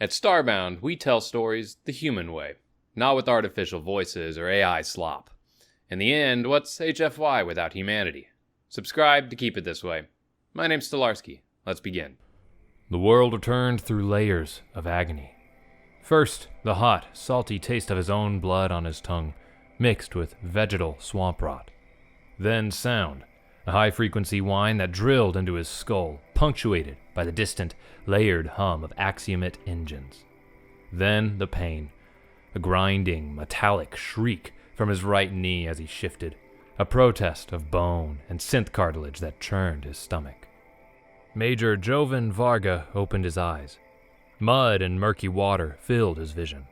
At Starbound, we tell stories the human way, not with artificial voices or AI slop. In the end, what's HFY without humanity? Subscribe to keep it this way. My name's Stolarski. Let's begin. The world returned through layers of agony. First, the hot, salty taste of his own blood on his tongue, mixed with vegetal swamp rot. Then sound, a high-frequency whine that drilled into his skull, punctuated by the distant, layered hum of axiomet engines. Then the pain, a grinding, metallic shriek from his right knee as he shifted, a protest of bone and synth cartilage that churned his stomach. Major Jovan Varga opened his eyes. Mud and murky water filled his vision.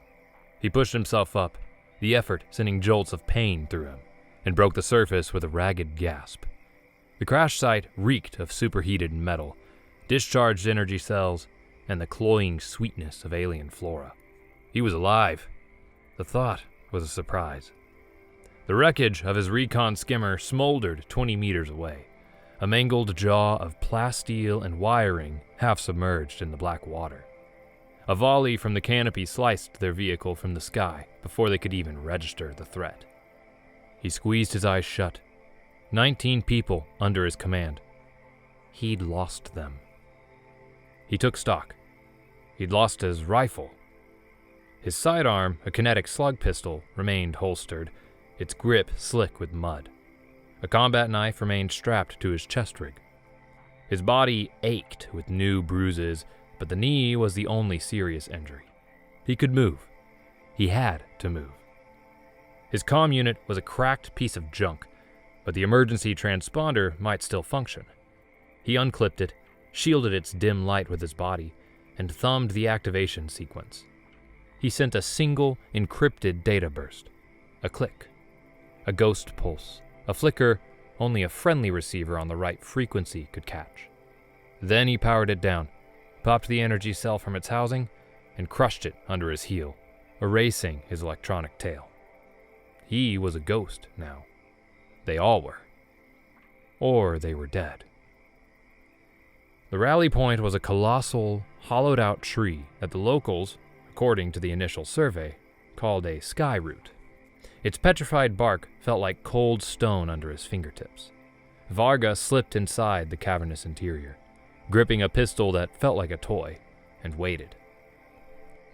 He pushed himself up, the effort sending jolts of pain through him, and broke the surface with a ragged gasp. The crash site reeked of superheated metal, discharged energy cells, and the cloying sweetness of alien flora. He was alive. The thought was a surprise. The wreckage of his recon skimmer smoldered 20 meters away, a mangled jaw of plasteel and wiring half submerged in the black water. A volley from the canopy sliced their vehicle from the sky before they could even register the threat. He squeezed his eyes shut. 19 people under his command. He'd lost them. He took stock. He'd lost his rifle. His sidearm, a kinetic slug pistol, remained holstered, its grip slick with mud. A combat knife remained strapped to his chest rig. His body ached with new bruises, but the knee was the only serious injury. He could move. He had to move. His comm unit was a cracked piece of junk, but the emergency transponder might still function. He unclipped it, shielded its dim light with his body, and thumbed the activation sequence. He sent a single encrypted data burst. A click. A ghost pulse. A flicker only a friendly receiver on the right frequency could catch. Then he powered it down, popped the energy cell from its housing, and crushed it under his heel, erasing his electronic tail. He was a ghost now. They all were. Or they were dead. The rally point was a colossal, hollowed-out tree that the locals, according to the initial survey, called a sky root. Its petrified bark felt like cold stone under his fingertips. Varga slipped inside the cavernous interior, gripping a pistol that felt like a toy, and waited.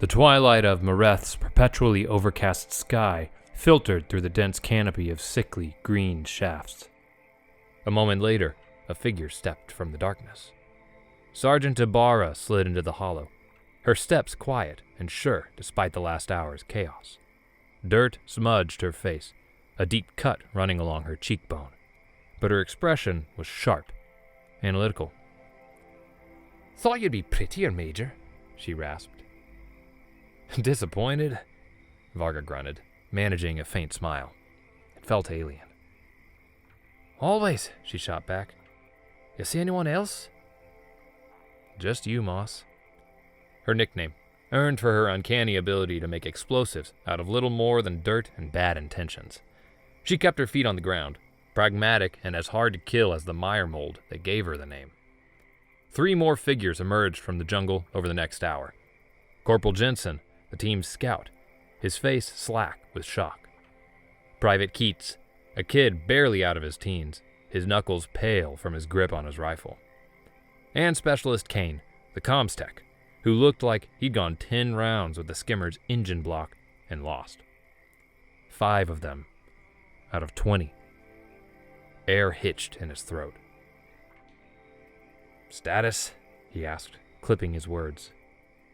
The twilight of Mareth's perpetually overcast sky filtered through the dense canopy of sickly green shafts. A moment later, a figure stepped from the darkness. Sergeant Ibarra slid into the hollow, her steps quiet and sure despite the last hour's chaos. Dirt smudged her face, a deep cut running along her cheekbone, but her expression was sharp, analytical. "Thought you'd be prettier, Major," she rasped. "Disappointed?" Varga grunted, managing a faint smile. It felt alien. "Always," she shot back. "You see anyone else?" "Just you, Moss." Her nickname, earned for her uncanny ability to make explosives out of little more than dirt and bad intentions. She kept her feet on the ground, pragmatic and as hard to kill as the mire mold that gave her the name. 3 more figures emerged from the jungle over the next hour. Corporal Jensen, the team's scout, his face slack with shock. Private Keats, a kid barely out of his teens, his knuckles pale from his grip on his rifle. And Specialist Kane, the comms tech, who looked like he'd gone 10 rounds with the skimmer's engine block and lost. 5 of them, out of 20. Air hitched in his throat. "Status?" he asked, clipping his words.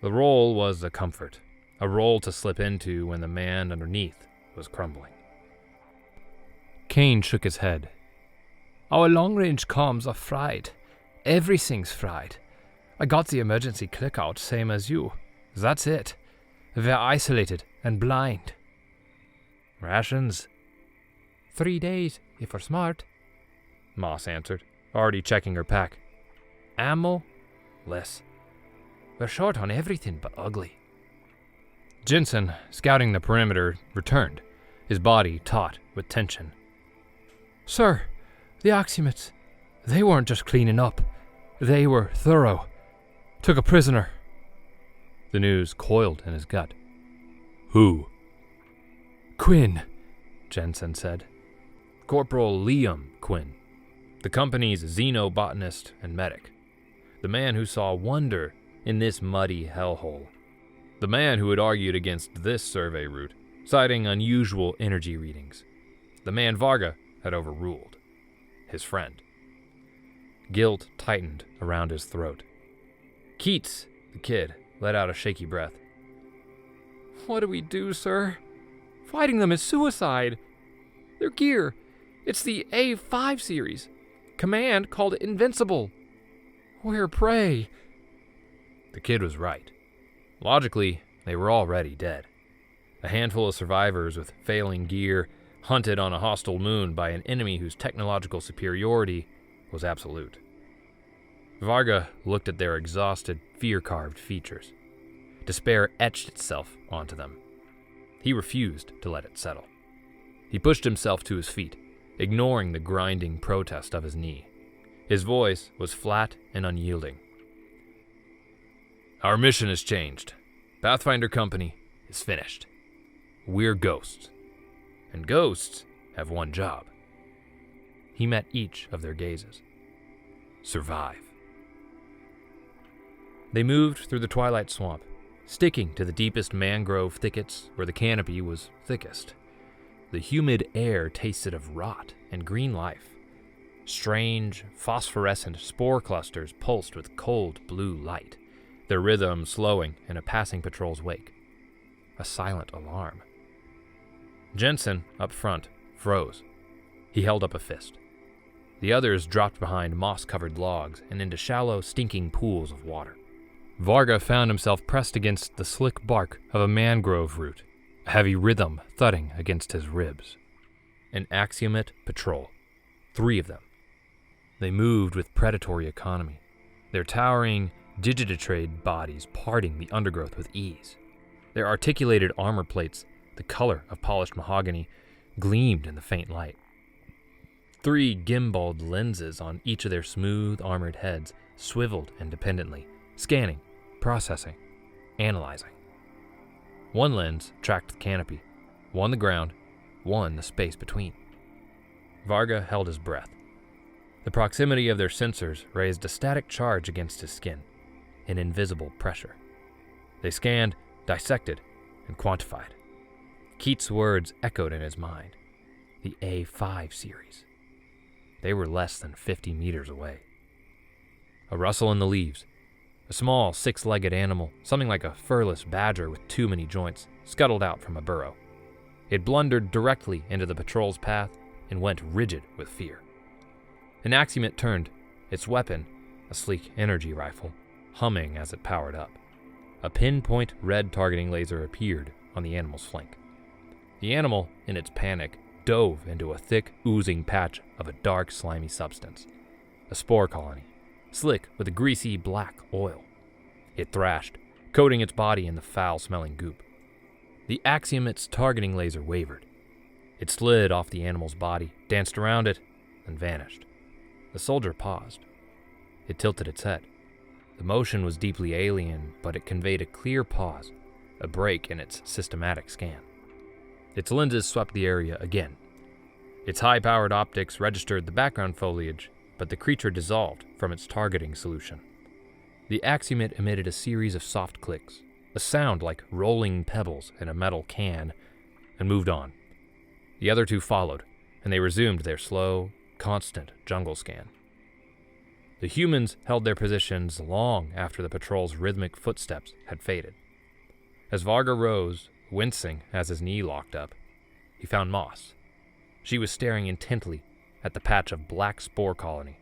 The role was a comfort, a role to slip into when the man underneath was crumbling. Kane shook his head. "Our long-range comms are fried. Everything's fried. I got the emergency click-out, same as you. That's it. We're isolated and blind." "Rations?" 3 days, if we're smart," Moss answered, already checking her pack. "Ammo? Less. We're short on everything but ugly." Jensen, scouting the perimeter, returned, his body taut with tension. "Sir, the Axiomats, they weren't just cleaning up. They were thorough. Took a prisoner." The news coiled in his gut. Who? Quinn, Jensen said. Corporal Liam Quinn, the company's xenobotanist and medic. The man who saw wonder in this muddy hellhole. The man who had argued against this survey route, citing unusual energy readings. The man Varga had overruled. His friend. Guilt tightened around his throat. Keats, the kid, let out a shaky breath. What do we do, sir? Fighting them is suicide. Their gear, it's the A5 series. Command called it invincible. We're prey. The kid was right. Logically, they were already dead. A handful of survivors with failing gear, hunted on a hostile moon by an enemy whose technological superiority was absolute. Varga looked at their exhausted, fear-carved features. Despair etched itself onto them. He refused to let it settle. He pushed himself to his feet, ignoring the grinding protest of his knee. His voice was flat and unyielding. Our mission has changed. Pathfinder Company is finished. We're ghosts. And ghosts have one job. He met each of their gazes. Survive. They moved through the twilight swamp, sticking to the deepest mangrove thickets where the canopy was thickest. The humid air tasted of rot and green life. Strange, phosphorescent spore clusters pulsed with cold blue light, their rhythm slowing in a passing patrol's wake. A silent alarm. Jensen, up front, froze. He held up a fist. The others dropped behind moss-covered logs and into shallow, stinking pools of water. Varga found himself pressed against the slick bark of a mangrove root, a heavy rhythm thudding against his ribs. An Axiomet patrol. 3 of them. They moved with predatory economy, their towering, digititrade bodies parting the undergrowth with ease. Their articulated armor plates, the color of polished mahogany, gleamed in the faint light. 3 gimbaled lenses on each of their smooth, armored heads swiveled independently, scanning, processing, analyzing. 1 lens tracked the canopy, 1 the ground, 1 the space between. Varga held his breath. The proximity of their sensors raised a static charge against his skin, an invisible pressure. They scanned, dissected, and quantified. Keats' words echoed in his mind. The A5 series. They were less than 50 meters away. A rustle in the leaves. A small 6-legged animal, something like a furless badger with too many joints, scuttled out from a burrow. It blundered directly into the patrol's path and went rigid with fear. An Axiomet turned, its weapon, a sleek energy rifle, humming as it powered up. A pinpoint red targeting laser appeared on the animal's flank. The animal, in its panic, dove into a thick, oozing patch of a dark, slimy substance. A spore colony, slick with a greasy black oil. It thrashed, coating its body in the foul-smelling goop. The Axiomet's targeting laser wavered. It slid off the animal's body, danced around it, and vanished. The soldier paused. It tilted its head. The motion was deeply alien, but it conveyed a clear pause, a break in its systematic scan. Its lenses swept the area again. Its high-powered optics registered the background foliage, but the creature dissolved from its targeting solution. The Axiomet emitted a series of soft clicks, a sound like rolling pebbles in a metal can, and moved on. The other 2 followed, and they resumed their slow, constant jungle scan. The humans held their positions long after the patrol's rhythmic footsteps had faded. As Varga rose, wincing as his knee locked up, he found Moss. She was staring intently at the patch of black spore colony,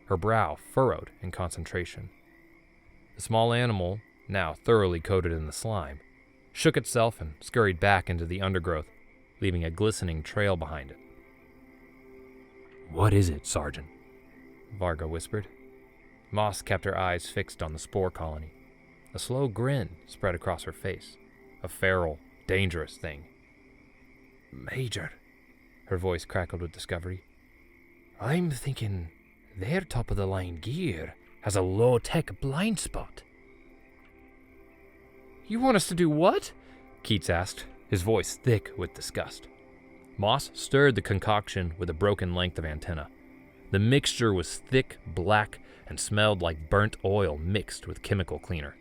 her brow furrowed in concentration. The small animal, now thoroughly coated in the slime, shook itself and scurried back into the undergrowth, leaving a glistening trail behind it. "What is it, Sergeant?" Varga whispered. Moss kept her eyes fixed on the spore colony. A slow grin spread across her face, a feral, dangerous thing. "Major," her voice crackled with discovery, "I'm thinking their top-of-the-line gear has a low-tech blind spot." You want us to do what? Keats asked, his voice thick with disgust. Moss stirred the concoction with a broken length of antenna. The mixture was thick, black, and smelled like burnt oil mixed with chemical cleaner.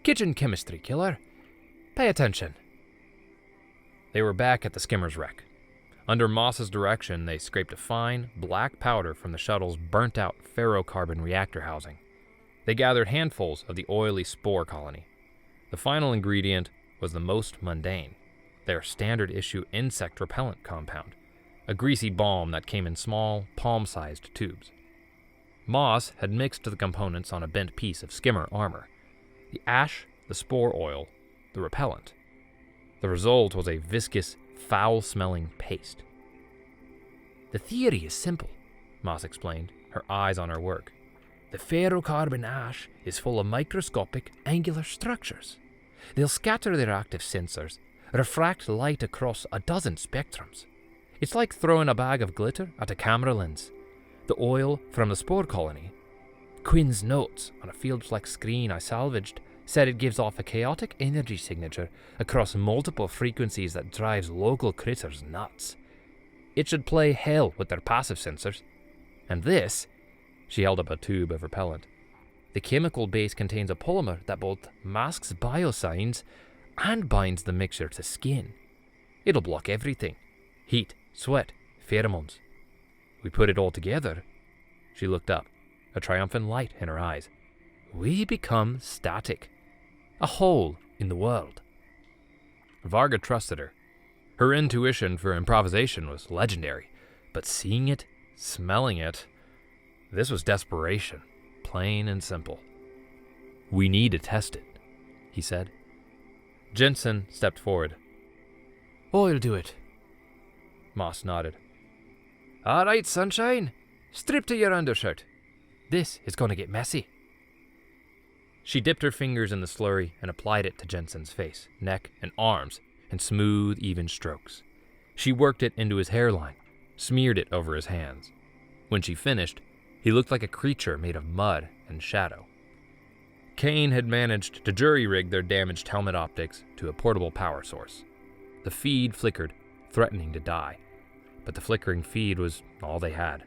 Kitchen chemistry, killer. Pay attention. They were back at the skimmer's wreck. Under Moss's direction, they scraped a fine, black powder from the shuttle's burnt-out ferrocarbon reactor housing. They gathered handfuls of the oily spore colony. The final ingredient was the most mundane, their standard-issue insect repellent compound, a greasy balm that came in small, palm-sized tubes. Moss had mixed the components on a bent piece of skimmer armor. The ash, the spore oil, the repellent. The result was a viscous, foul-smelling paste. The theory is simple, Moss explained, her eyes on her work. The ferrocarbon ash is full of microscopic, angular structures. They'll scatter their active sensors, refract light across a dozen spectrums. It's like throwing a bag of glitter at a camera lens. The oil from the spore colony. Quinn's notes on a field-flex screen I salvaged said it gives off a chaotic energy signature across multiple frequencies that drives local critters nuts. It should play hell with their passive sensors. And this, she held up a tube of repellent. The chemical base contains a polymer that both masks biosigns and binds the mixture to skin. It'll block everything. Heat, sweat, pheromones. We put it all together. She looked up, a triumphant light in her eyes. We become static. A hole in the world. Varga trusted her. Her intuition for improvisation was legendary, but seeing it, smelling it, this was desperation, plain and simple. We need to test it, he said. Jensen stepped forward. I'll do it. Moss nodded. All right, sunshine. Strip to your undershirt. This is going to get messy. She dipped her fingers in the slurry and applied it to Jensen's face, neck, and arms in smooth, even strokes. She worked it into his hairline, smeared it over his hands. When she finished, he looked like a creature made of mud and shadow. Kane had managed to jury-rig their damaged helmet optics to a portable power source. The feed flickered, threatening to die, but the flickering feed was all they had.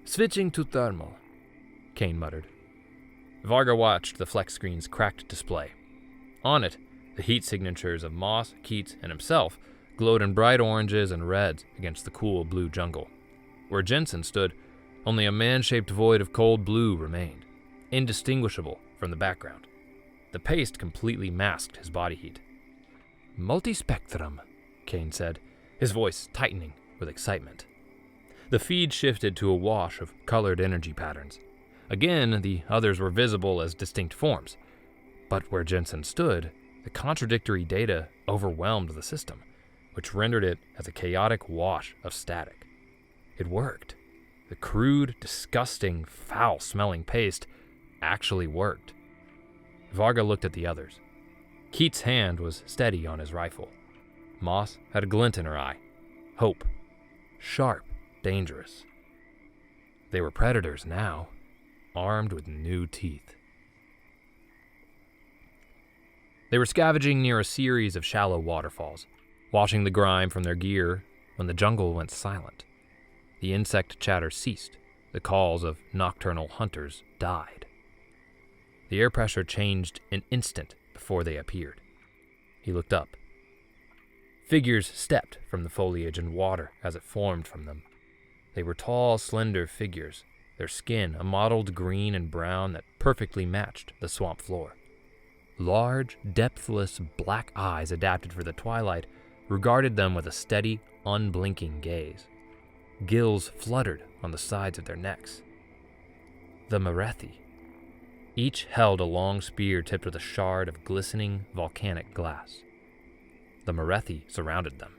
Switching to thermal, Kane muttered. Varga watched the flex screen's cracked display. On it, the heat signatures of Moss, Keats, and himself glowed in bright oranges and reds against the cool blue jungle. Where Jensen stood, only a man-shaped void of cold blue remained, indistinguishable from the background. The paste completely masked his body heat. Multispectrum, Kane said, his voice tightening with excitement. The feed shifted to a wash of colored energy patterns. Again, the others were visible as distinct forms. But where Jensen stood, the contradictory data overwhelmed the system, which rendered it as a chaotic wash of static. It worked. The crude, disgusting, foul-smelling paste actually worked. Varga looked at the others. Keats' hand was steady on his rifle. Moss had a glint in her eye. Hope. Sharp, dangerous. They were predators now, armed with new teeth. They were scavenging near a series of shallow waterfalls, washing the grime from their gear when the jungle went silent. The insect chatter ceased. The calls of nocturnal hunters died. The air pressure changed an instant before they appeared. He looked up. Figures stepped from the foliage and water as it formed from them. They were tall, slender figures, their skin a mottled green and brown that perfectly matched the swamp floor. Large, depthless black eyes adapted for the twilight regarded them with a steady, unblinking gaze. Gills fluttered on the sides of their necks. The Merethi. Each held a long spear tipped with a shard of glistening volcanic glass. The Merethi surrounded them.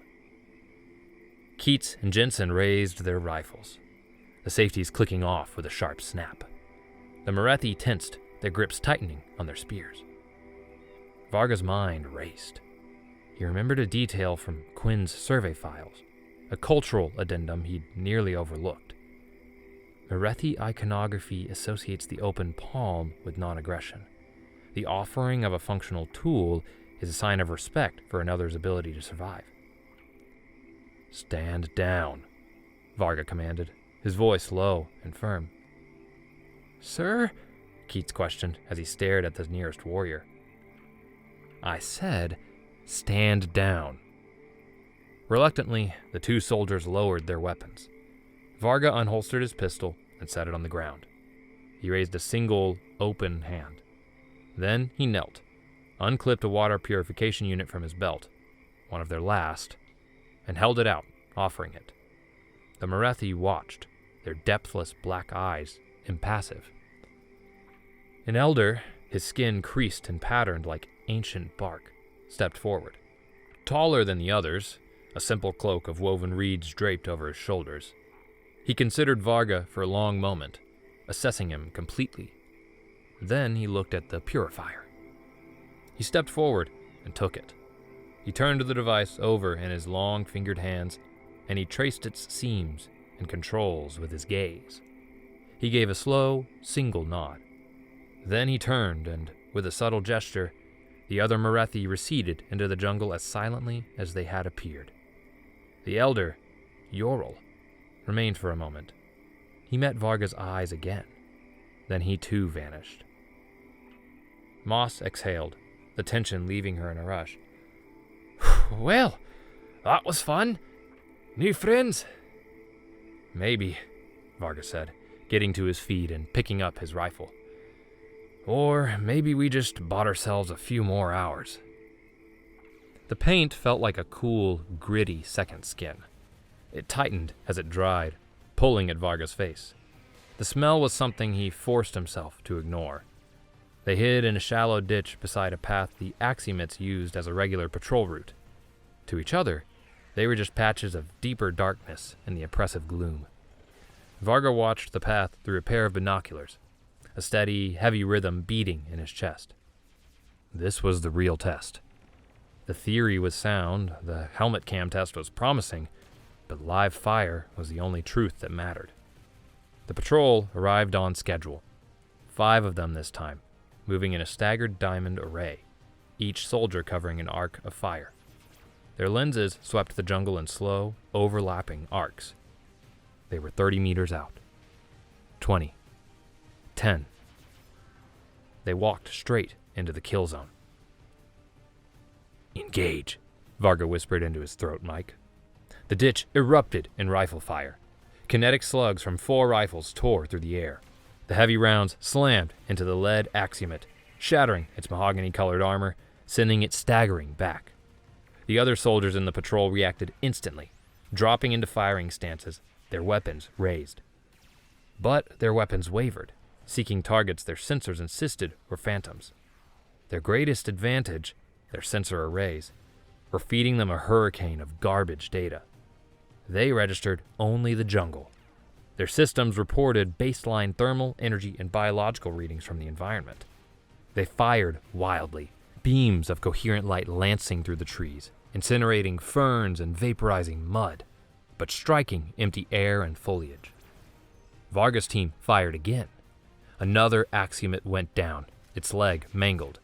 Keats and Jensen raised their rifles, the safeties clicking off with a sharp snap. The Merethi tensed, their grips tightening on their spears. Varga's mind raced. He remembered a detail from Quinn's survey files, a cultural addendum he'd nearly overlooked. Merethi iconography associates the open palm with non-aggression. The offering of a functional tool is a sign of respect for another's ability to survive. "Stand down," Varga commanded, his voice low and firm. "Sir?" Keats questioned as he stared at the nearest warrior. "I said, stand down." Reluctantly, the two soldiers lowered their weapons. Varga unholstered his pistol and set it on the ground. He raised a single, open hand. Then he knelt, unclipped a water purification unit from his belt, one of their last, and held it out, offering it. The Morathi watched, their depthless black eyes impassive. An elder, his skin creased and patterned like ancient bark, stepped forward. Taller than the others, a simple cloak of woven reeds draped over his shoulders. He considered Varga for a long moment, assessing him completely. Then he looked at the purifier. He stepped forward and took it. He turned the device over in his long-fingered hands, and he traced its seams and controls with his gaze. He gave a slow, single nod. Then he turned, and, with a subtle gesture, the other Morathi receded into the jungle as silently as they had appeared. The elder, Yorl, remained for a moment. He met Varga's eyes again. Then he too vanished. Moss exhaled, the tension leaving her in a rush. "Well, that was fun. New friends?" "Maybe," Varga said, getting to his feet and picking up his rifle. "Or maybe we just bought ourselves a few more hours." The paint felt like a cool, gritty second skin. It tightened as it dried, pulling at Varga's face. The smell was something he forced himself to ignore. They hid in a shallow ditch beside a path the Axiomates used as a regular patrol route. To each other, they were just patches of deeper darkness in the oppressive gloom. Varga watched the path through a pair of binoculars, a steady, heavy rhythm beating in his chest. This was the real test. The theory was sound, the helmet cam test was promising, but live fire was the only truth that mattered. The patrol arrived on schedule. 5 of them this time, moving in a staggered diamond array, each soldier covering an arc of fire. Their lenses swept the jungle in slow, overlapping arcs. They were 30 meters out. 20. 10. They walked straight into the kill zone. "Engage," Varga whispered into his throat mic. The ditch erupted in rifle fire. Kinetic slugs from 4 rifles tore through the air. The heavy rounds slammed into the lead Axiomate, shattering its mahogany-colored armor, sending it staggering back. The other soldiers in the patrol reacted instantly, dropping into firing stances, their weapons raised. But their weapons wavered, seeking targets their sensors insisted were phantoms. Their greatest advantage, their sensor arrays, were feeding them a hurricane of garbage data. They registered only the jungle. Their systems reported baseline thermal, energy, and biological readings from the environment. They fired wildly, beams of coherent light lancing through the trees, incinerating ferns and vaporizing mud, but striking empty air and foliage. Varga's team fired again. Another Axiomate went down, its leg mangled.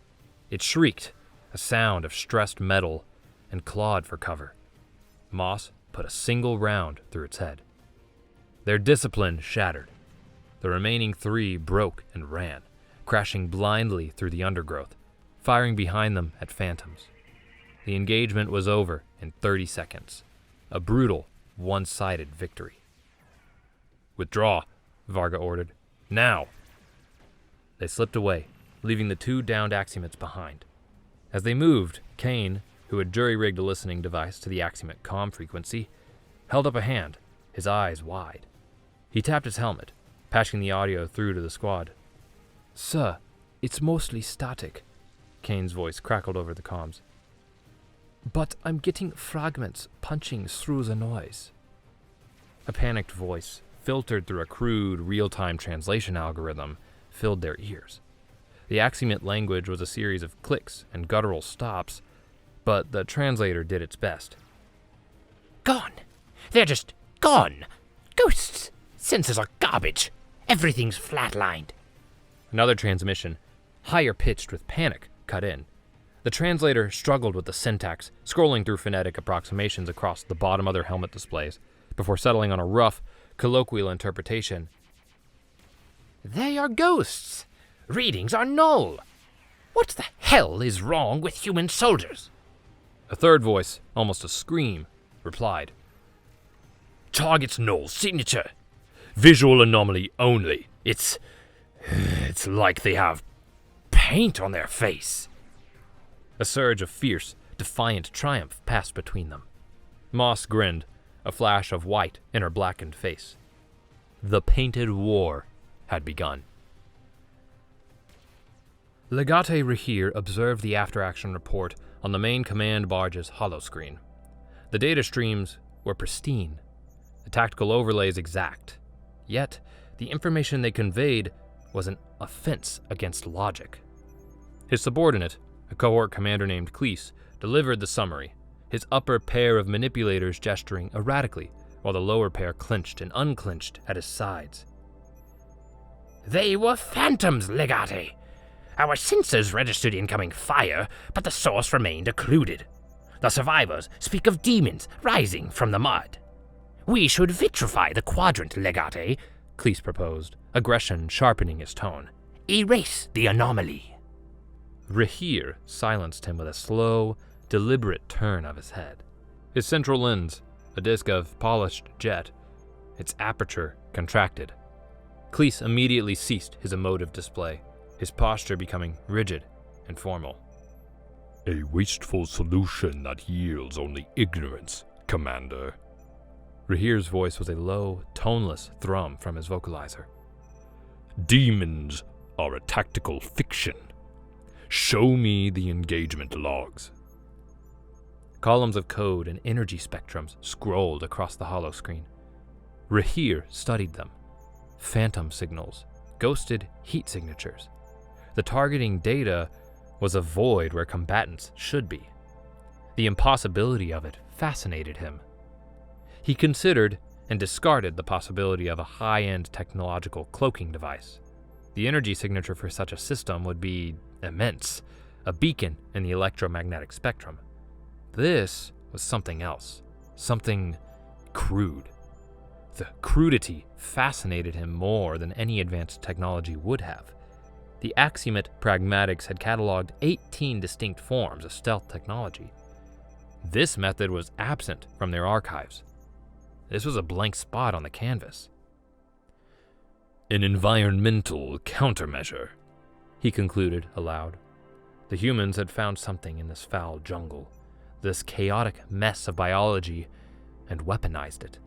It shrieked, a sound of stressed metal, and clawed for cover. Moss put a single round through its head. Their discipline shattered. The remaining 3 broke and ran, crashing blindly through the undergrowth, firing behind them at phantoms. The engagement was over in 30 seconds. A brutal, one-sided victory. "Withdraw," Varga ordered. "Now!" They slipped away, leaving the 2 downed Axiomates behind. As they moved, Kane, who had jury-rigged a listening device to the Axiomate comm frequency, held up a hand, his eyes wide. He tapped his helmet, patching the audio through to the squad. "Sir, it's mostly static," Kane's voice crackled over the comms. "But I'm getting fragments punching through the noise." A panicked voice, filtered through a crude, real-time translation algorithm, filled their ears. The Axiomate language was a series of clicks and guttural stops, but the translator did its best. "Gone. They're just gone. Ghosts. Sensors are garbage. Everything's flatlined." Another transmission, higher pitched with panic, cut in. The translator struggled with the syntax, scrolling through phonetic approximations across the bottom of their helmet displays, before settling on a rough, colloquial interpretation. They are ghosts. Readings are null. What the hell is wrong with human soldiers? A third voice, almost a scream, replied. Target's null signature. Visual anomaly only. It's like they have paint on their face. A surge of fierce, defiant triumph passed between them. Moss grinned, a flash of white in her blackened face. The painted war had begun. Legate Rahir observed the after-action report on the main command barge's holoscreen. The data streams were pristine, the tactical overlays exact, yet the information they conveyed was an offense against logic. His subordinate, a cohort commander named Cleese, delivered the summary, his upper pair of manipulators gesturing erratically while the lower pair clenched and unclenched at his sides. They were phantoms, Legate. Our sensors registered incoming fire, but the source remained occluded. The survivors speak of demons rising from the mud. We should vitrify the quadrant, Legate, Cleese proposed, aggression sharpening his tone. Erase the anomaly. Rahir silenced him with a slow, deliberate turn of his head. His central lens, a disc of polished jet, its aperture contracted. Cleese immediately ceased his emotive display, his posture becoming rigid and formal. A wasteful solution that yields only ignorance, Commander. Rahir's voice was a low, toneless thrum from his vocalizer. Demons are a tactical fiction. Show me the engagement logs. Columns of code and energy spectrums scrolled across the holoscreen. Rahir studied them. Phantom signals, ghosted heat signatures. The targeting data was a void where combatants should be. The impossibility of it fascinated him. He considered and discarded the possibility of a high-end technological cloaking device. The energy signature for such a system would be immense, a beacon in the electromagnetic spectrum. This was something else, something crude. The crudity fascinated him more than any advanced technology would have. The Axiomet pragmatics had cataloged 18 distinct forms of stealth technology. This method was absent from their archives. This was a blank spot on the canvas. An environmental countermeasure, he concluded aloud. The humans had found something in this foul jungle, this chaotic mess of biology, and weaponized it.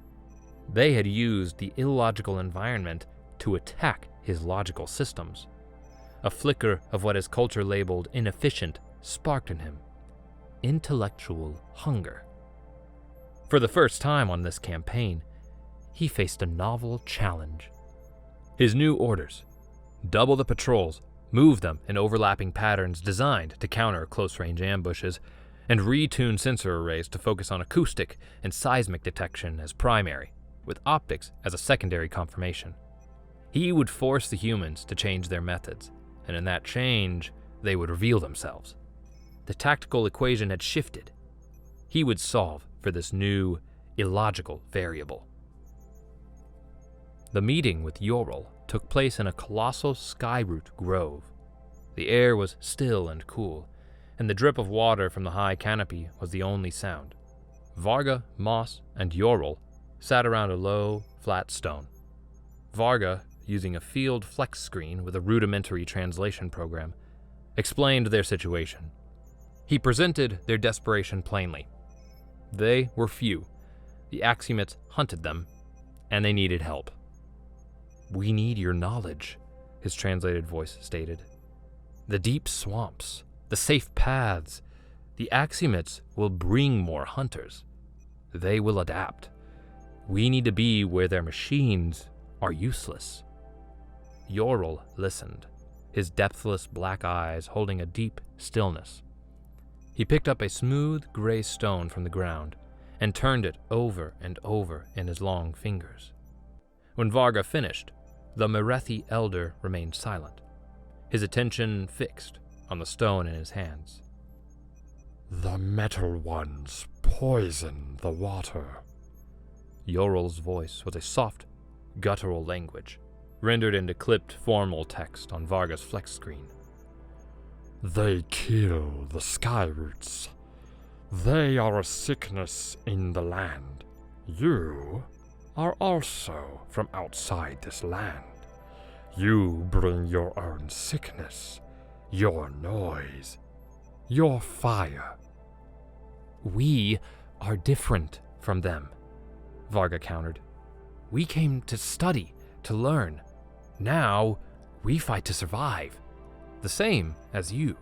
They had used the illogical environment to attack his logical systems. A flicker of what his culture labeled inefficient sparked in him. Intellectual hunger. For the first time on this campaign, he faced a novel challenge. His new orders: double the patrols, move them in overlapping patterns designed to counter close-range ambushes, and retune sensor arrays to focus on acoustic and seismic detection as primary, with optics as a secondary confirmation. He would force the humans to change their methods, and in that change, they would reveal themselves. The tactical equation had shifted. He would solve for this new, illogical variable. The meeting with Yorel took place in a colossal skyroot grove. The air was still and cool, and the drip of water from the high canopy was the only sound. Varga, Moss, and Yorel sat around a low, flat stone. Varga, using a field flex screen with a rudimentary translation program, explained their situation. He presented their desperation plainly. They were few, the Axiomets hunted them, and they needed help. "We need your knowledge," his translated voice stated. "The deep swamps, the safe paths, the Axiomets will bring more hunters. They will adapt. We need to be where their machines are useless." Yorel listened, his depthless black eyes holding a deep stillness. He picked up a smooth gray stone from the ground and turned it over and over in his long fingers. When Varga finished, the Merethi elder remained silent. his attention fixed on the stone in his hands. The metal ones poison the water. Yorul's voice was a soft, guttural language, rendered into clipped formal text on Varga's flex screen. They kill the sky roots. They are a sickness in the land. You are also from outside this land. You bring your own sickness, your noise, your fire. We are different from them, Varga countered. We came to study, to learn. Now, we fight to survive. The same as you.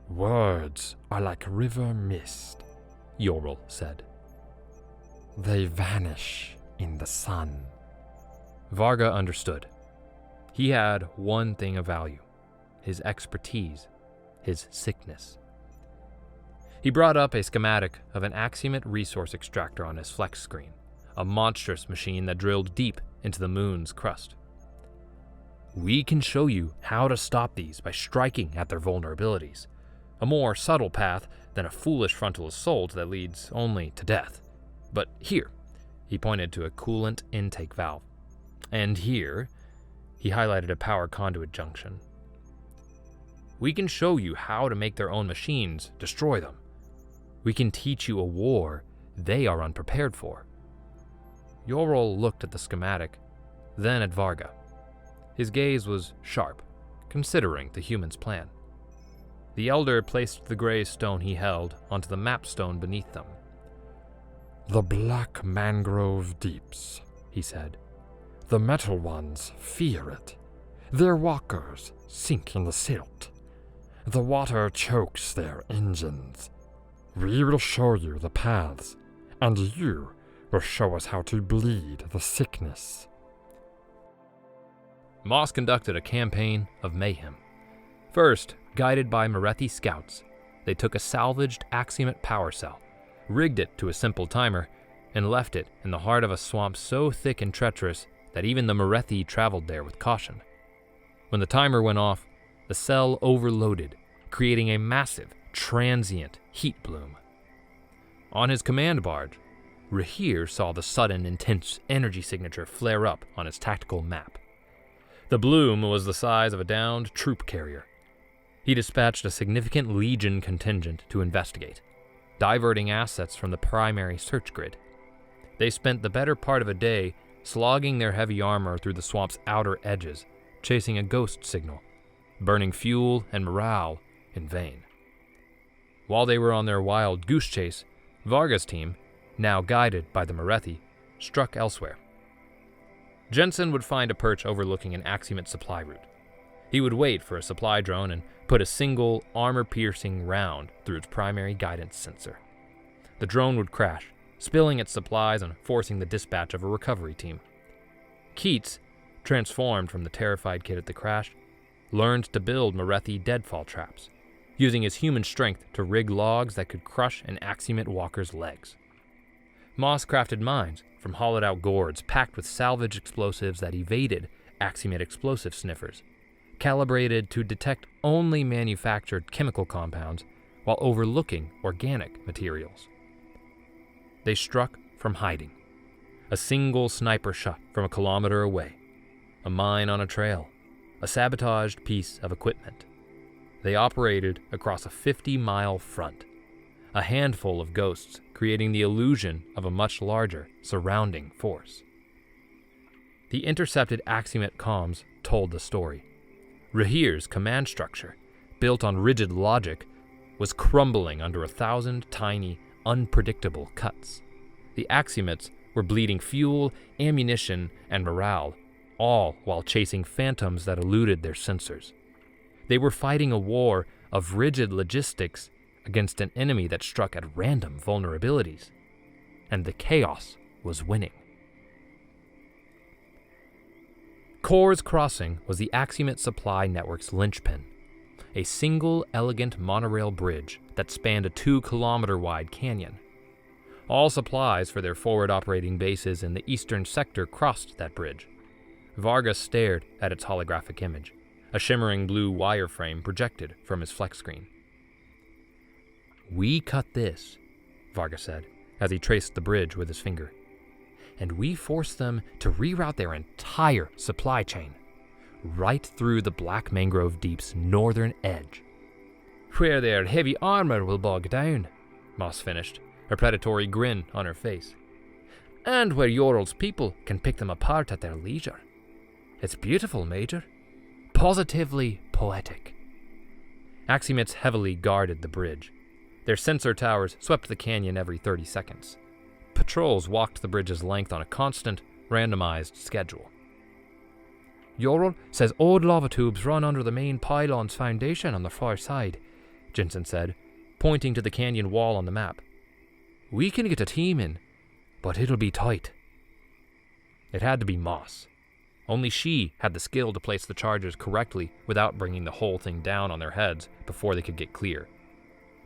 Words are like river mist, Yorul said. They vanish in the sun. Varga understood. He had one thing of value, his expertise, his sickness. He brought up a schematic of an Axiomet resource extractor on his flex screen, a monstrous machine that drilled deep into the moon's crust. We can show you how to stop these by striking at their vulnerabilities, a more subtle path than a foolish frontal assault that leads only to death. But here, he pointed to a coolant intake valve. And here, he highlighted a power conduit junction. We can show you how to make their own machines destroy them. We can teach you a war they are unprepared for. Yorul looked at the schematic, then at Varga. His gaze was sharp, considering the human's plan. The elder placed the gray stone he held onto the map stone beneath them. The black mangrove deeps, he said. The metal ones fear it. Their walkers sink in the silt. The water chokes their engines. We will show you the paths, and you will show us how to bleed the sickness. Moss conducted a campaign of mayhem. First, guided by Morethi scouts, they took a salvaged Axiomet power cell, rigged it to a simple timer, and left it in the heart of a swamp so thick and treacherous that even the Morethi traveled there with caution. When the timer went off, the cell overloaded, creating a massive, transient heat bloom. On his command barge, Rahir saw the sudden, intense energy signature flare up on his tactical map. The bloom was the size of a downed troop carrier. He dispatched a significant Legion contingent to investigate, diverting assets from the primary search grid. They spent the better part of a day slogging their heavy armor through the swamp's outer edges, chasing a ghost signal, burning fuel and morale in vain. While they were on their wild goose chase, Varga's team, now guided by the Morethi, struck elsewhere. Jensen would find a perch overlooking an Axiomet supply route. He would wait for a supply drone and put a single, armor-piercing round through its primary guidance sensor. The drone would crash, spilling its supplies and forcing the dispatch of a recovery team. Keats, transformed from the terrified kid at the crash, learned to build Morethi deadfall traps, using his human strength to rig logs that could crush an Axiomet walker's legs. Moss crafted mines from hollowed-out gourds packed with salvage explosives that evaded Axiomet explosive sniffers, calibrated to detect only manufactured chemical compounds while overlooking organic materials. They struck from hiding, a single sniper shot from a kilometer away, a mine on a trail, a sabotaged piece of equipment. They operated across a 50-mile front, a handful of ghosts creating the illusion of a much larger surrounding force. The intercepted Axiomet comms told the story. Rahir's command structure, built on rigid logic, was crumbling under 1,000 tiny, unpredictable cuts. The Axiomets were bleeding fuel, ammunition, and morale, all while chasing phantoms that eluded their sensors. They were fighting a war of rigid logistics against an enemy that struck at random vulnerabilities, and the chaos was winning. Core's Crossing was the Axiomet supply network's linchpin, a single elegant monorail bridge that spanned a 2-kilometer-wide canyon. All supplies for their forward operating bases in the eastern sector crossed that bridge. Varga stared at its holographic image, a shimmering blue wireframe projected from his flex screen. "We cut this," Varga said, as he traced the bridge with his finger. "And we forced them to reroute their entire supply chain, right through the Black Mangrove Deep's northern edge." "Where their heavy armor will bog down," Moss finished, a predatory grin on her face. "And where Yorl's people can pick them apart at their leisure. It's beautiful, Major. Positively poetic." Axiomates heavily guarded the bridge. Their sensor towers swept the canyon every 30 seconds. Patrols walked the bridge's length on a constant, randomized schedule. "Yorl says old lava tubes run under the main pylon's foundation on the far side," Jensen said, pointing to the canyon wall on the map. "We can get a team in, but it'll be tight." It had to be Moss. Only she had the skill to place the charges correctly without bringing the whole thing down on their heads before they could get clear.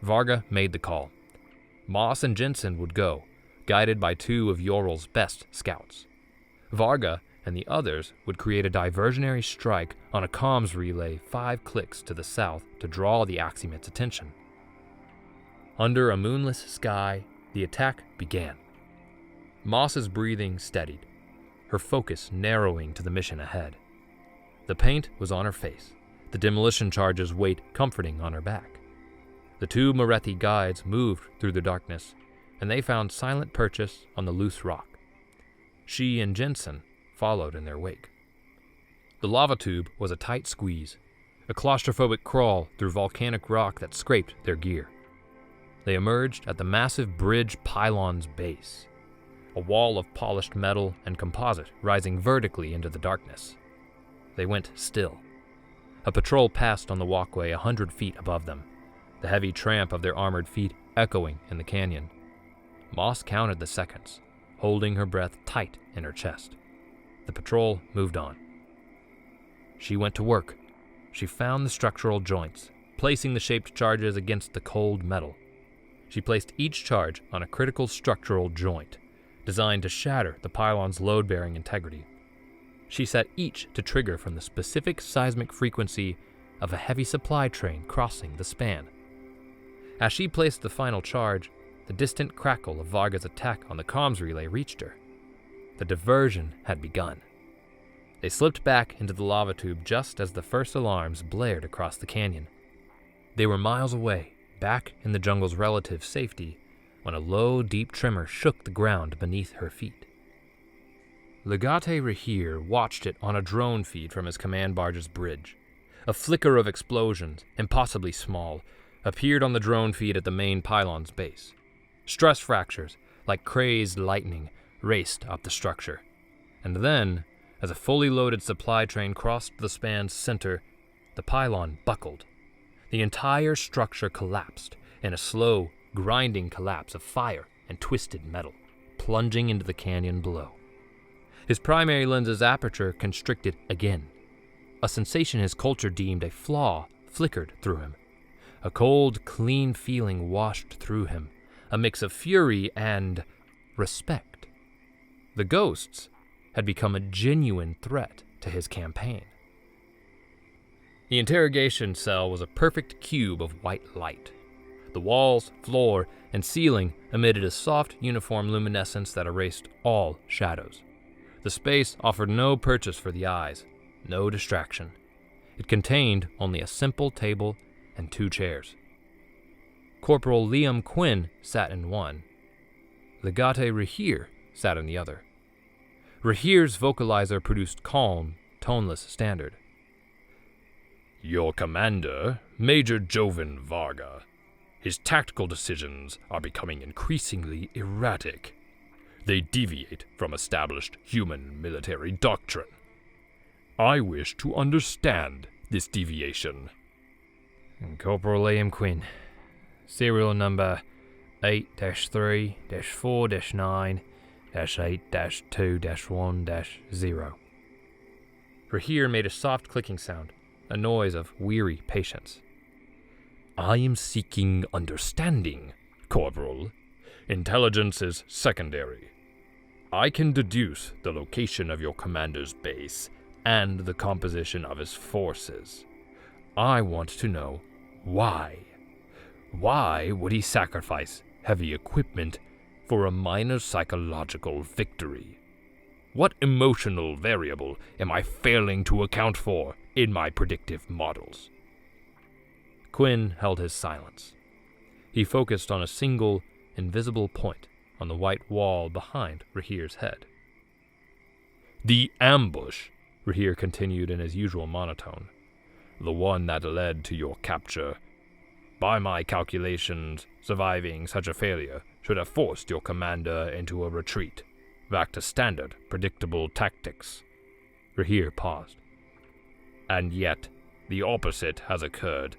Varga made the call. Moss and Jensen would go, guided by two of Yorl's best scouts. Varga and the others would create a diversionary strike on a comms relay 5 clicks to the south to draw the Axiomate's attention. Under a moonless sky, the attack began. Moss's breathing steadied, her focus narrowing to the mission ahead. The paint was on her face, the demolition charge's weight comforting on her back. The two Moretti guides moved through the darkness, and they found silent purchase on the loose rock. She and Jensen followed in their wake. The lava tube was a tight squeeze, a claustrophobic crawl through volcanic rock that scraped their gear. They emerged at the massive bridge pylon's base, a wall of polished metal and composite rising vertically into the darkness. They went still. A patrol passed on the walkway 100 feet above them, the heavy tramp of their armored feet echoing in the canyon. Moss counted the seconds, holding her breath tight in her chest. The patrol moved on. She went to work. She found the structural joints, placing the shaped charges against the cold metal. She placed each charge on a critical structural joint, designed to shatter the pylon's load-bearing integrity. She set each to trigger from the specific seismic frequency of a heavy supply train crossing the span. As she placed the final charge, the distant crackle of Varga's attack on the comms relay reached her. The diversion had begun. They slipped back into the lava tube just as the first alarms blared across the canyon. They were miles away, back in the jungle's relative safety, when a low, deep tremor shook the ground beneath her feet. Legate Rahir watched it on a drone feed from his command barge's bridge. A flicker of explosions, impossibly small, appeared on the drone feed at the main pylon's base. Stress fractures, like crazed lightning, raced up the structure. And then, as a fully loaded supply train crossed the span's center, the pylon buckled. The entire structure collapsed in a slow, grinding collapse of fire and twisted metal, plunging into the canyon below. His primary lens's aperture constricted again. A sensation his culture deemed a flaw flickered through him. A cold, clean feeling washed through him, a mix of fury and respect. The ghosts had become a genuine threat to his campaign. The interrogation cell was a perfect cube of white light. The walls, floor, and ceiling emitted a soft, uniform luminescence that erased all shadows. The space offered no purchase for the eyes, no distraction. It contained only a simple table and 2 chairs. Corporal Liam Quinn sat in one. Legate Rahir sat in the other. Rahir's vocalizer produced calm, toneless standard. "Your commander, Major Jovan Varga. His tactical decisions are becoming increasingly erratic. They deviate from established human military doctrine. I wish to understand this deviation." Corporal Liam Quinn, serial number 8-3-4-9-8-2-1-0. Rahir made a soft clicking sound, a noise of weary patience. "I am seeking understanding, Corporal. Intelligence is secondary. I can deduce the location of your commander's base and the composition of his forces. I want to know why. Why would he sacrifice heavy equipment for a minor psychological victory? What emotional variable am I failing to account for in my predictive models? Quinn held his silence. He focused on a single, invisible point on the white wall behind Rahir's head. The ambush, Rahir continued in his usual monotone, the one that led to your capture. By my calculations, surviving such a failure should have forced your commander into a retreat, back to standard, predictable tactics. Rahir paused. And yet, the opposite has occurred.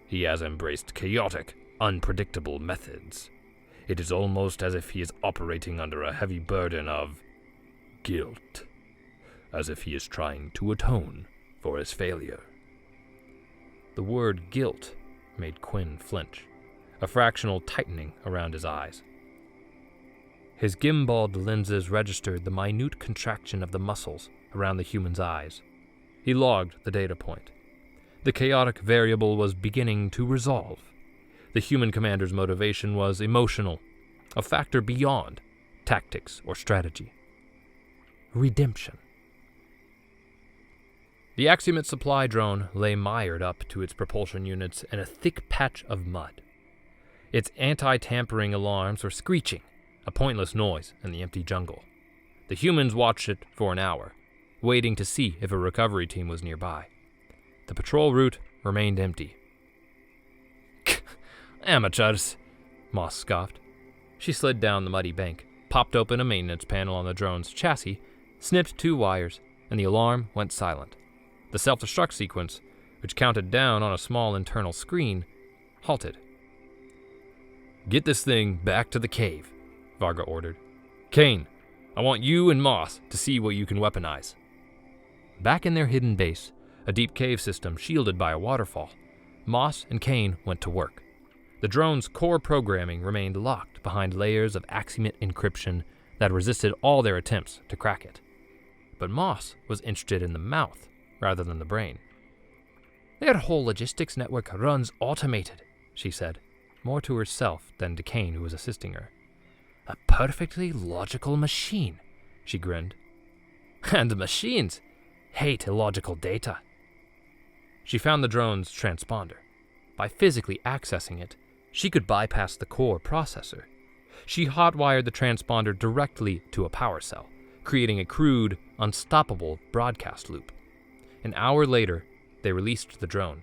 He has embraced chaotic, unpredictable methods. It is almost as if he is operating under a heavy burden of guilt, as if he is trying to atone for his failure. The word guilt made Quinn flinch, a fractional tightening around his eyes. His gimballed lenses registered the minute contraction of the muscles around the human's eyes. He logged the data point. The chaotic variable was beginning to resolve. The human commander's motivation was emotional, a factor beyond tactics or strategy. Redemption. The Axiomet supply drone lay mired up to its propulsion units in a thick patch of mud. Its anti-tampering alarms were screeching, a pointless noise in the empty jungle. The humans watched it for an hour, waiting to see if a recovery team was nearby. The patrol route remained empty. Amateurs, Moss scoffed. She slid down the muddy bank, popped open a maintenance panel on the drone's chassis, snipped 2 wires, and the alarm went silent. The self-destruct sequence, which counted down on a small internal screen, halted. Get this thing back to the cave, Varga ordered. Kane, I want you and Moss to see what you can weaponize. Back in their hidden base, a deep cave system shielded by a waterfall, Moss and Kane went to work. The drone's core programming remained locked behind layers of Axiomet encryption that resisted all their attempts to crack it. But Moss was interested in the mouth rather than the brain. Their whole logistics network runs automated, she said, more to herself than to Kane, who was assisting her. A perfectly logical machine, she grinned. And machines hate illogical data. She found the drone's transponder. By physically accessing it, she could bypass the core processor. She hotwired the transponder directly to a power cell, creating a crude, unstoppable broadcast loop. An hour later, they released the drone.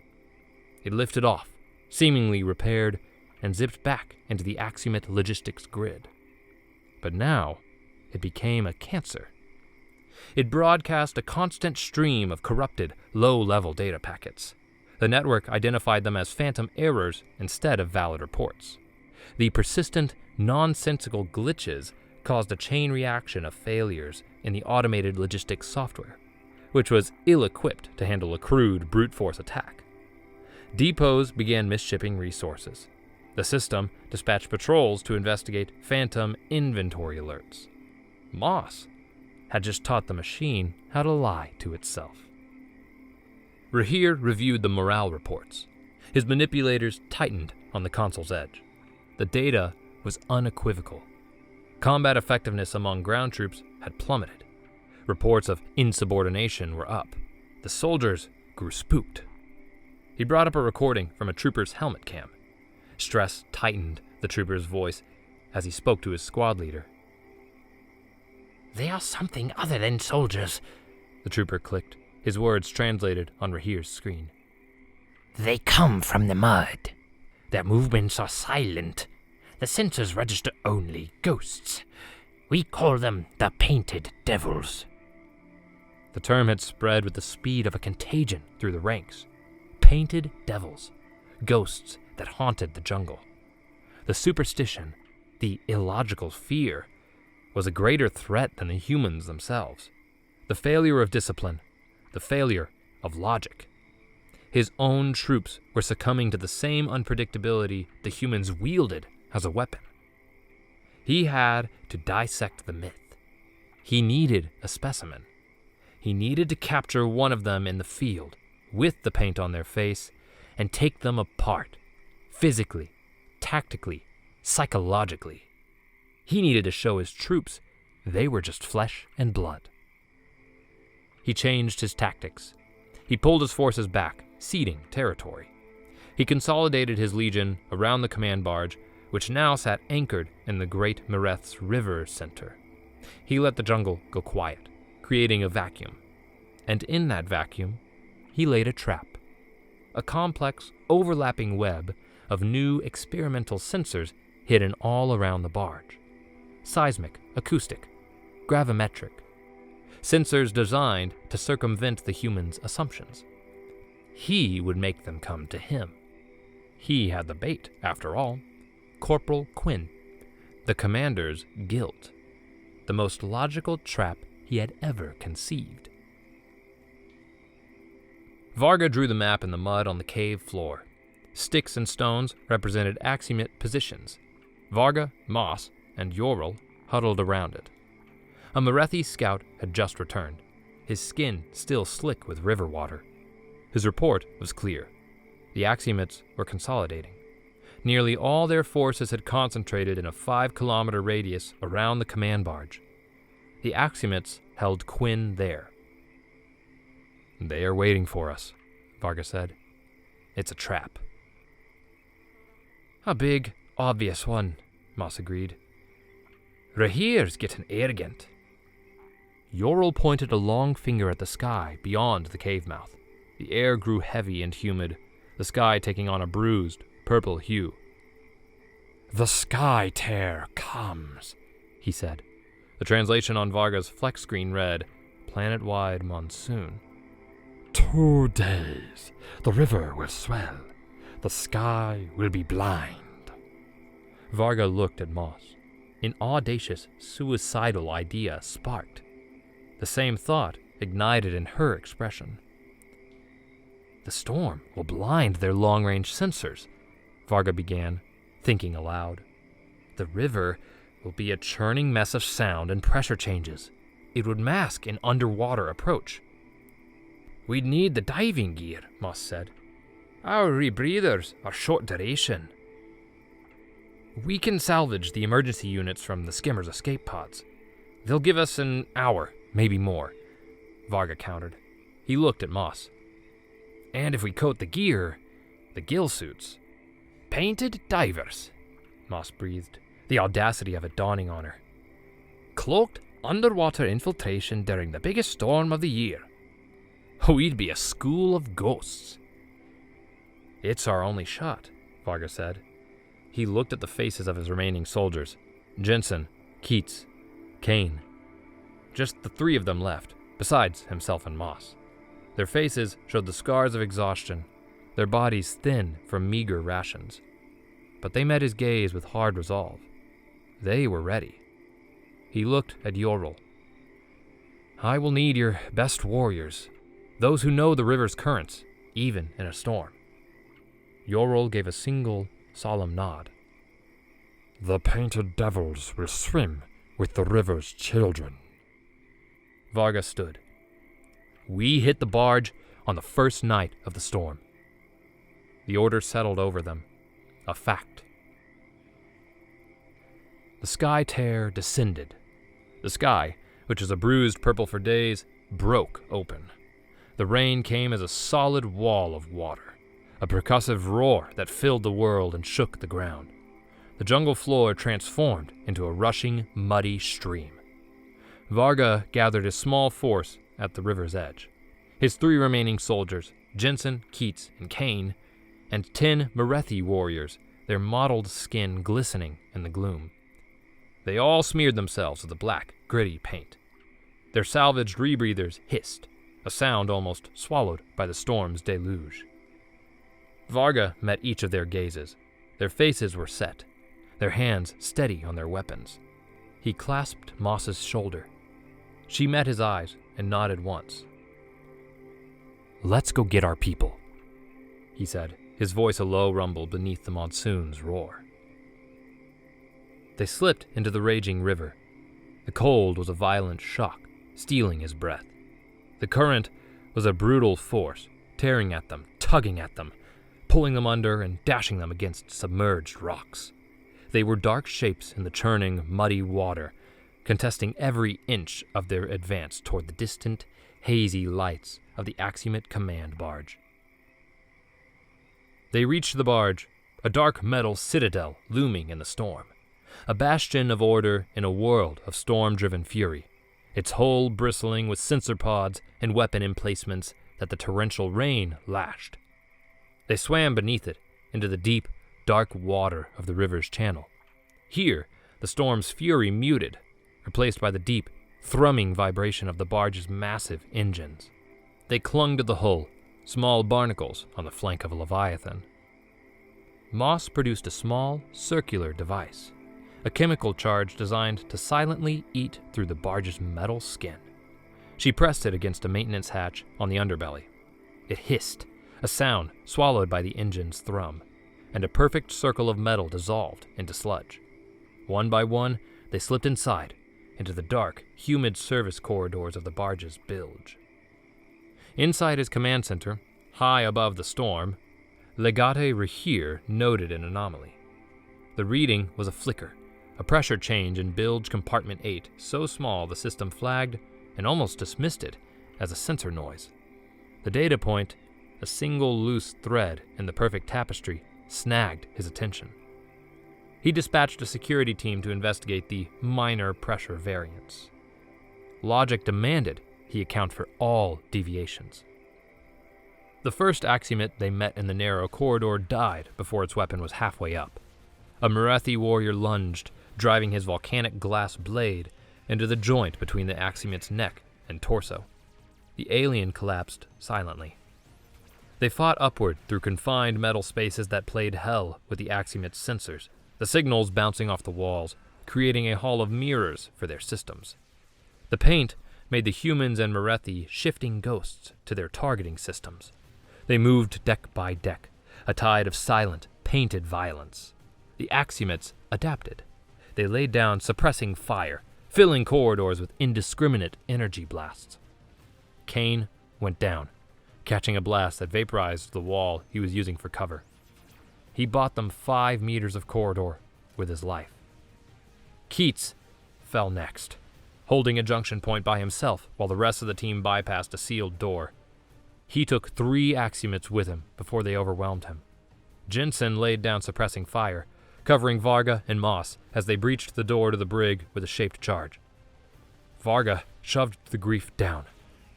It lifted off, seemingly repaired, and zipped back into the Axiomet logistics grid. But now, it became a cancer. It broadcast a constant stream of corrupted, low-level data packets. The network identified them as phantom errors instead of valid reports. The persistent, nonsensical glitches caused a chain reaction of failures in the automated logistics software, which was ill-equipped to handle a crude, brute force attack. Depots began misshipping resources. The system dispatched patrols to investigate phantom inventory alerts. Moss had just taught the machine how to lie to itself. Rahir reviewed the morale reports. His manipulators tightened on the console's edge. The data was unequivocal. Combat effectiveness among ground troops had plummeted. Reports of insubordination were up. The soldiers grew spooked. He brought up a recording from a trooper's helmet cam. Stress tightened the trooper's voice as he spoke to his squad leader. They are something other than soldiers, the trooper clicked, his words translated on Rahir's screen. They come from the mud. Their movements are silent. The sensors register only ghosts. We call them the Painted Devils. The term had spread with the speed of a contagion through the ranks. Painted Devils, ghosts that haunted the jungle. The superstition, the illogical fear, was a greater threat than the humans themselves. The failure of discipline, the failure of logic. His own troops were succumbing to the same unpredictability the humans wielded as a weapon. He had to dissect the myth. He needed a specimen. He needed to capture one of them in the field, with the paint on their face, and take them apart, physically, tactically, psychologically. He needed to show his troops they were just flesh and blood. He changed his tactics. He pulled his forces back, ceding territory. He consolidated his legion around the command barge, which now sat anchored in the Great Mereth's river center. He let the jungle go quiet, creating a vacuum. And in that vacuum, he laid a trap. A complex, overlapping web of new experimental sensors hidden all around the barge. Seismic, acoustic, gravimetric. Sensors designed to circumvent the human's assumptions. He would make them come to him. He had the bait, after all. Corporal Quinn, the commander's guilt. The most logical trap he had ever conceived. Varga drew the map in the mud on the cave floor. Sticks and stones represented axiomate positions. Varga, Moss, and Yorl huddled around it. A Merethi scout had just returned, his skin still slick with river water. His report was clear. The axiomates were consolidating. Nearly all their forces had concentrated in a 5-kilometer radius around the command barge. The axiomates held Quinn there. "They are waiting for us," Varga said. "It's a trap." "A big, obvious one," Moss agreed. "Rahir's getting arrogant." Yorl pointed a long finger at the sky beyond the cave mouth. The air grew heavy and humid, the sky taking on a bruised, purple hue. "The sky tear comes," he said. The translation on Varga's flex screen read, "Planet-wide monsoon." 2 days. The river will swell. The sky will be blind. Varga looked at Moss. An audacious, suicidal idea sparked. The same thought ignited in her expression. "The storm will blind their long-range sensors," Varga began, thinking aloud. "The river will be a churning mess of sound and pressure changes. It would mask an underwater approach." "We'd need the diving gear," Moss said. "Our rebreathers are short duration." "We can salvage the emergency units from the skimmer's escape pods. They'll give us an hour, maybe more," Varga countered. He looked at Moss. "And if we coat the gear, the gill suits." "Painted divers," Moss breathed, the audacity of it dawning on her. "Cloaked underwater infiltration during the biggest storm of the year. We'd be a school of ghosts." "It's our only shot," Varga said. He looked at the faces of his remaining soldiers. Jensen, Keats, Kane. Just the 3 of them left, besides himself and Moss. Their faces showed the scars of exhaustion, their bodies thin from meager rations. But they met his gaze with hard resolve. They were ready. He looked at Yorl. "I will need your best warriors, those who know the river's currents, even in a storm." Yorl gave a single, solemn nod. "The painted devils will swim with the river's children." Varga stood. "We hit the barge on the first night of the storm." The order settled over them. A fact. The sky tear descended. The sky, which was a bruised purple for days, broke open. The rain came as a solid wall of water, a percussive roar that filled the world and shook the ground. The jungle floor transformed into a rushing, muddy stream. Varga gathered his small force at the river's edge. His 3 remaining soldiers, Jensen, Keats, and Kane, and 10 Merethi warriors, their mottled skin glistening in the gloom. They all smeared themselves with the black, gritty paint. Their salvaged rebreathers hissed, a sound almost swallowed by the storm's deluge. Varga met each of their gazes. Their faces were set, their hands steady on their weapons. He clasped Moss's shoulder. She met his eyes and nodded once. "Let's go get our people," he said, his voice a low rumble beneath the monsoon's roar. They slipped into the raging river. The cold was a violent shock, stealing his breath. The current was a brutal force, tearing at them, tugging at them, pulling them under and dashing them against submerged rocks. They were dark shapes in the churning, muddy water, contesting every inch of their advance toward the distant, hazy lights of the Axiomate command barge. They reached the barge, a dark metal citadel looming in the storm, a bastion of order in a world of storm-driven fury, its hull bristling with sensor pods and weapon emplacements that the torrential rain lashed. They swam beneath it into the deep, dark water of the river's channel. Here, the storm's fury muted, replaced by the deep, thrumming vibration of the barge's massive engines. They clung to the hull, small barnacles on the flank of a leviathan. Moss produced a small, circular device, a chemical charge designed to silently eat through the barge's metal skin. She pressed it against a maintenance hatch on the underbelly. It hissed, a sound swallowed by the engine's thrum, and a perfect circle of metal dissolved into sludge. One by one, they slipped inside, into the dark, humid service corridors of the barge's bilge. Inside his command center, high above the storm, Legate Rahir noted an anomaly. The reading was a flicker, a pressure change in bilge compartment 8 so small the system flagged and almost dismissed it as a sensor noise. The data point, a single loose thread in the perfect tapestry, snagged his attention. He dispatched a security team to investigate the minor pressure variance. Logic demanded he account for all deviations. The first Axiomate they met in the narrow corridor died before its weapon was halfway up. A Merethi warrior lunged, driving his volcanic glass blade into the joint between the Axiomate's neck and torso. The alien collapsed silently. They fought upward through confined metal spaces that played hell with the Axiomate's sensors, the signals bouncing off the walls, creating a hall of mirrors for their systems. The paint made the humans and Merethi shifting ghosts to their targeting systems. They moved deck by deck, a tide of silent, painted violence. The Axiomates adapted. They laid down suppressing fire, filling corridors with indiscriminate energy blasts. Kane went down, catching a blast that vaporized the wall he was using for cover. He bought them 5 meters of corridor with his life. Keats fell next, holding a junction point by himself while the rest of the team bypassed a sealed door. He took 3 Axiomates with him before they overwhelmed him. Jensen laid down suppressing fire, covering Varga and Moss as they breached the door to the brig with a shaped charge. Varga shoved the grief down,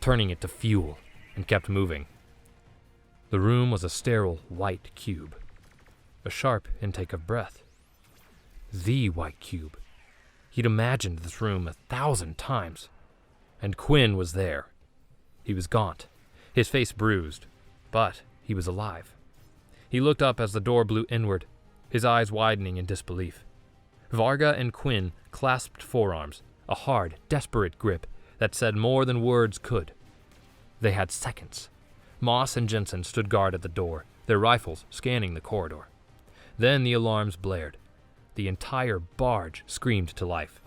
turning it to fuel, and kept moving. The room was a sterile white cube. A sharp intake of breath. The white cube. He'd imagined this room 1,000 times. And Quinn was there. He was gaunt, his face bruised, but he was alive. He looked up as the door blew inward, his eyes widening in disbelief. Varga and Quinn clasped forearms, a hard, desperate grip that said more than words could. They had seconds. Moss and Jensen stood guard at the door, their rifles scanning the corridor. Then the alarms blared. The entire barge screamed to life.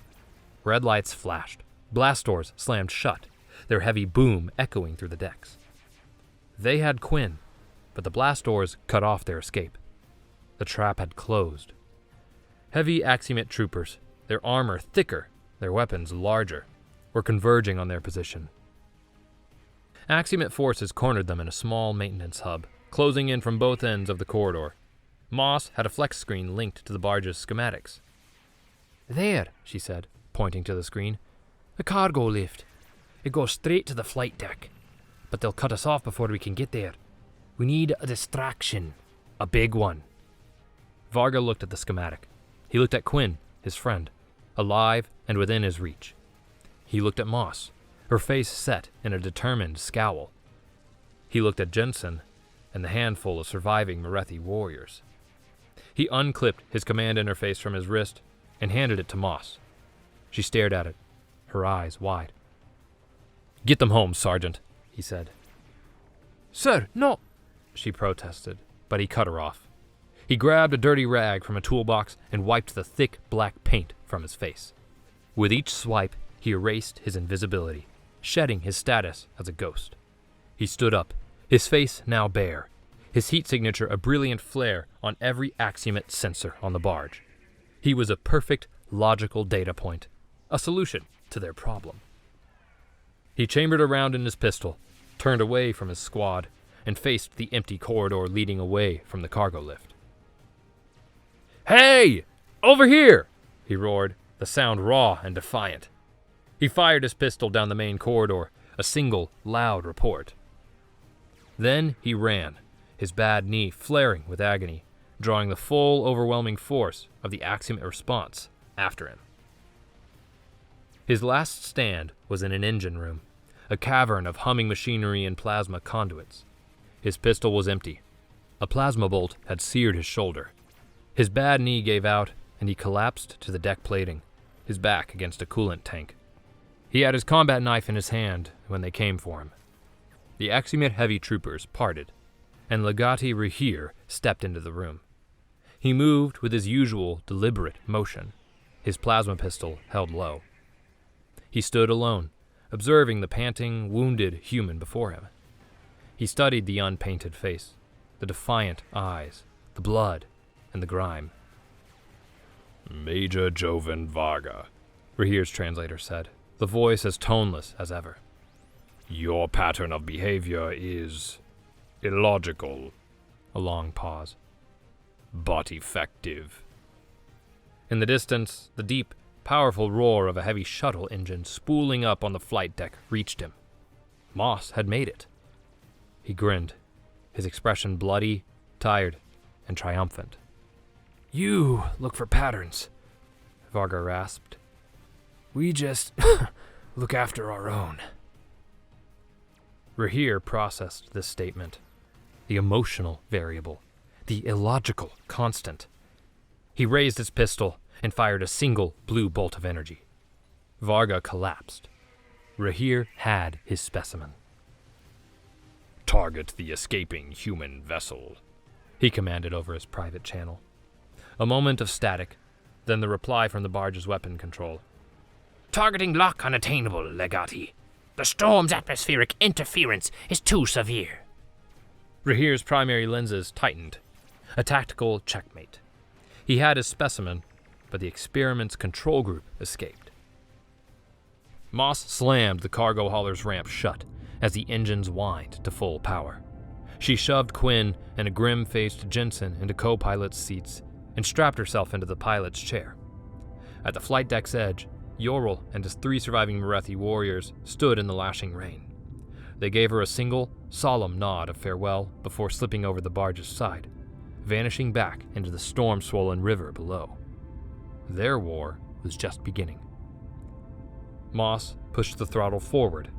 Red lights flashed. Blast doors slammed shut, their heavy boom echoing through the decks. They had Quinn, but the blast doors cut off their escape. The trap had closed. Heavy Axiomate troopers, their armor thicker, their weapons larger, were converging on their position. Axiomate forces cornered them in a small maintenance hub, closing in from both ends of the corridor. Moss had a flex screen linked to the barge's schematics. There, she said, pointing to the screen. A cargo lift. It goes straight to the flight deck. But they'll cut us off before we can get there. We need a distraction. A big one. Varga looked at the schematic. He looked at Quinn, his friend, alive and within his reach. He looked at Moss, her face set in a determined scowl. He looked at Jensen and the handful of surviving Merethi warriors. He unclipped his command interface from his wrist and handed it to Moss. She stared at it, her eyes wide. "Get them home, Sergeant," he said. "Sir, no," she protested, but he cut her off. He grabbed a dirty rag from a toolbox and wiped the thick black paint from his face. With each swipe, he erased his invisibility. shedding his status as a ghost. He stood up, his face now bare, his heat signature a brilliant flare on every axiomet sensor on the barge. He was a perfect, logical data point, a solution to their problem. He chambered around in his pistol, turned away from his squad, and faced the empty corridor leading away from the cargo lift. "Hey! Over here!" he roared, the sound raw and defiant. He fired his pistol down the main corridor, a single, loud report. Then he ran, his bad knee flaring with agony, drawing the full, overwhelming force of the axiomet response after him. His last stand was in an engine room, a cavern of humming machinery and plasma conduits. His pistol was empty. A plasma bolt had seared his shoulder. His bad knee gave out, and he collapsed to the deck plating, his back against a coolant tank. He had his combat knife in his hand when they came for him. The axiomet heavy troopers parted, and Legati Rahir stepped into the room. He moved with his usual deliberate motion, his plasma pistol held low. He stood alone, observing the panting, wounded human before him. He studied the unpainted face, the defiant eyes, the blood, and the grime. "Major Joven Varga," Rahir's translator said, the voice as toneless as ever. "Your pattern of behavior is illogical." A long pause. "But effective." In the distance, the deep, powerful roar of a heavy shuttle engine spooling up on the flight deck reached him. Moss had made it. He grinned, his expression bloody, tired, and triumphant. You look for patterns, Varga rasped. We just look after our own. Rahir processed this statement. The emotional variable, the illogical constant. He raised his pistol and fired a single blue bolt of energy. Varga collapsed. Rahir had his specimen. "Target the escaping human vessel," he commanded over his private channel. A moment of static, then the reply from the barge's weapon control. Targeting lock unattainable, Legati. The storm's atmospheric interference is too severe. Rahir's primary lenses tightened. A tactical checkmate. He had his specimen, but the experiment's control group escaped. Moss slammed the cargo hauler's ramp shut as the engines whined to full power. She shoved Quinn and a grim-faced Jensen into co-pilot's seats and strapped herself into the pilot's chair. At the flight deck's edge, Yorel and his 3 surviving Merethi warriors stood in the lashing rain. They gave her a single, solemn nod of farewell before slipping over the barge's side, vanishing back into the storm-swollen river below. Their war was just beginning. Moss pushed the throttle forward.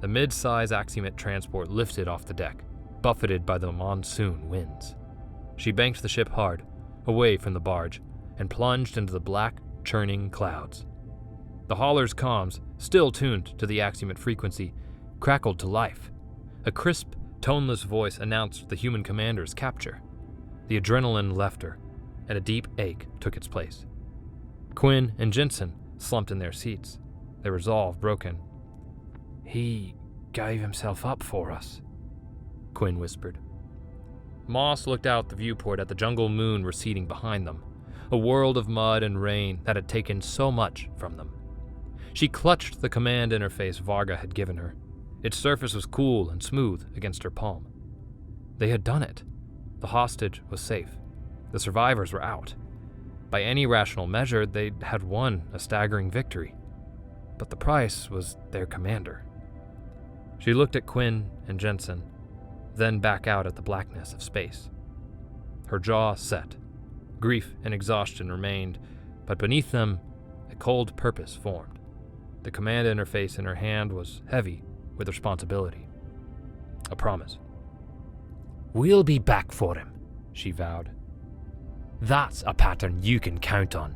The mid-size axiomet transport lifted off the deck, buffeted by the monsoon winds. She banked the ship hard, away from the barge, and plunged into the black, churning clouds. The hauler's comms, still tuned to the axiomet frequency, crackled to life. A crisp, toneless voice announced the human commander's capture. The adrenaline left her, and a deep ache took its place. Quinn and Jensen slumped in their seats, their resolve broken. He gave himself up for us, Quinn whispered. Moss looked out the viewport at the jungle moon receding behind them, a world of mud and rain that had taken so much from them. She clutched the command interface Varga had given her. Its surface was cool and smooth against her palm. They had done it. The hostage was safe. The survivors were out. By any rational measure, they had won a staggering victory. But the price was their commander. She looked at Quinn and Jensen, then back out at the blackness of space. Her jaw set. Grief and exhaustion remained, but beneath them, a cold purpose formed. The command interface in her hand was heavy with responsibility. A promise. We'll be back for him, she vowed. That's a pattern you can count on.